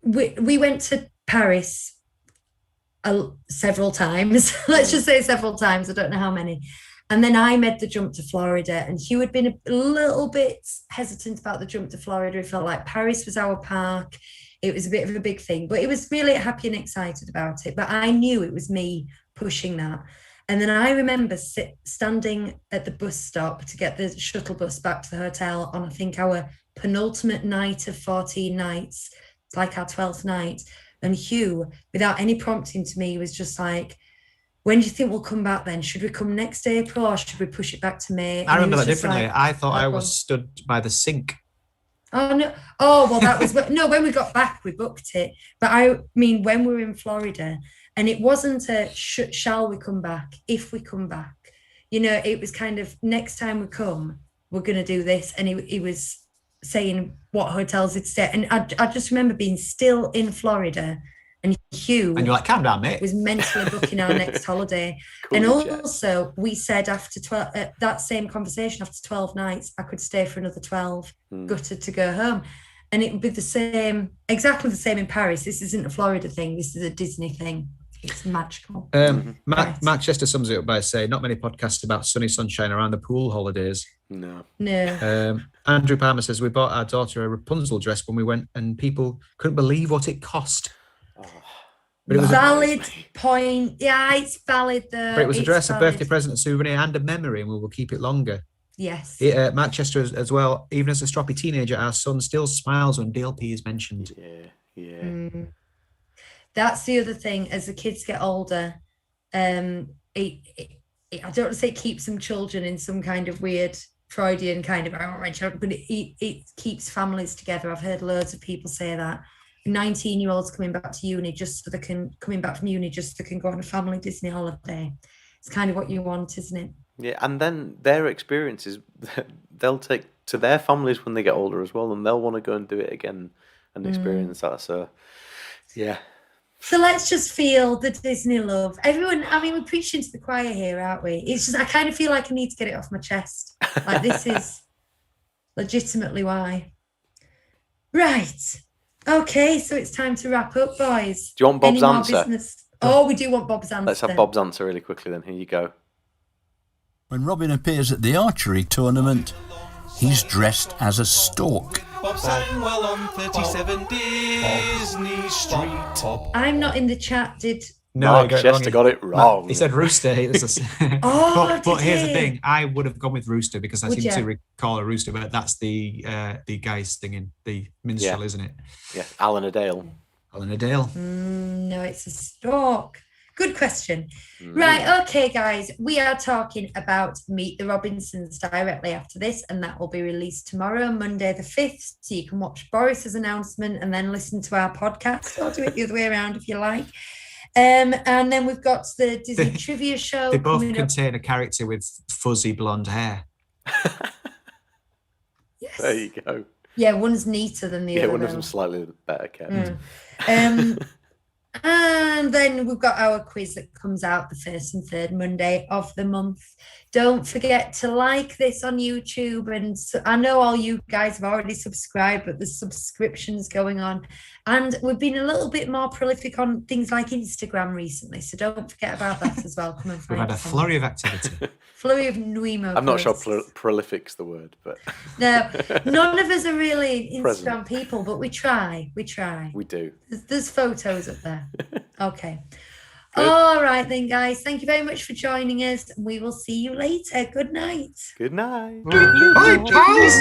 we went to Paris several times. Let's just say several times. I don't know how many. And then I made the jump to Florida, and Hugh had been a little bit hesitant about the jump to Florida. He felt like Paris was our park. It was a bit of a big thing, but he was really happy and excited about it. But I knew it was me pushing that. And then I remember standing at the bus stop to get the shuttle bus back to the hotel on, I think, our penultimate night of 14 nights. It's like our 12th night. And Hugh, without any prompting to me, was just like, when do you think we'll come back then? Should we come next April or should we push it back to May? I remember that differently. I thought I was stood by the sink. Oh, no. Oh, well, that was... No, when we got back, we booked it. But I mean, when we were in Florida, and it wasn't a, shall we come back, if we come back. You know, it was kind of, next time we come, we're going to do this. And he was saying what hotels he'd stay. And I just remember being still in Florida, and Hugh... And you're like, calm down, mate. ...was mentally booking our next holiday. Cool, and also, we said after 12... that same conversation, after 12 nights, I could stay for another 12, gutted to go home. And it would be the same, exactly the same in Paris. This isn't a Florida thing. This is a Disney thing. It's magical. Matt Chester sums it up by saying, not many podcasts about sunny sunshine around the pool holidays. No. Andrew Palmer says, we bought our daughter a Rapunzel dress when we went, and people couldn't believe what it cost. But it was valid point. Yeah, it's valid though. But it was a dress, a birthday present, a souvenir, and a memory, and we will keep it longer. Yes. Matt Chester as well. Even as a stroppy teenager, our son still smiles when DLP is mentioned. Yeah. That's the other thing. As the kids get older, I don't want to say it keeps some children in some kind of weird Freudian kind of, I want my children, but it keeps families together. I've heard loads of people say that. 19-year-olds coming back to uni just so they can go on a family Disney holiday. It's kind of what you want, isn't it? Yeah, and then their experiences they'll take to their families when they get older as well, and they'll want to go and do it again and experience that. So, yeah. So let's just feel the Disney love. Everyone, I mean, we're preaching to the choir here, aren't we? It's just, I kind of feel like I need to get it off my chest. Like, this is legitimately why. Right. Okay, so it's time to wrap up, boys. Do you want Bob's answer? Business? Oh, we do want Bob's answer. Let's have Bob's answer really quickly then. Here you go. When Robin appears at the archery tournament, he's dressed as a stork. Bob Sangwell on 37 Disney Street. I'm not in the chat, did... No, Mark Chester got it wrong. He said rooster. But here's the thing. I would have gone with rooster because I seem to recall a rooster, but that's the guy singing, the minstrel, isn't it? Yeah, Alan Adale. No, it's a stork. Good question. Right, okay, guys. We are talking about Meet the Robinsons directly after this, and that will be released tomorrow, Monday the 5th. So you can watch Boris's announcement and then listen to our podcast, or do it the other way around if you like. And then we've got the Disney Trivia Show. They both contain a character with fuzzy blonde hair. Yes. There you go. Yeah, one's neater than the other. Yeah, one of them slightly better kept. And then we've got our quiz that comes out the first and third Monday of the month. Don't forget to like this on YouTube. And I know all you guys have already subscribed, but there's subscriptions going on. And we've been a little bit more prolific on things like Instagram recently. So don't forget about that as well. Come and find We've had a flurry of activity. Flurry of Nuimo. I'm not sure prolific's the word, but... No, none of us are really Instagram people, but we try. We do. There's photos up there. Okay. Good. All right then, guys. Thank you very much for joining us. We will see you later. Good night. Good night. Bye, pals.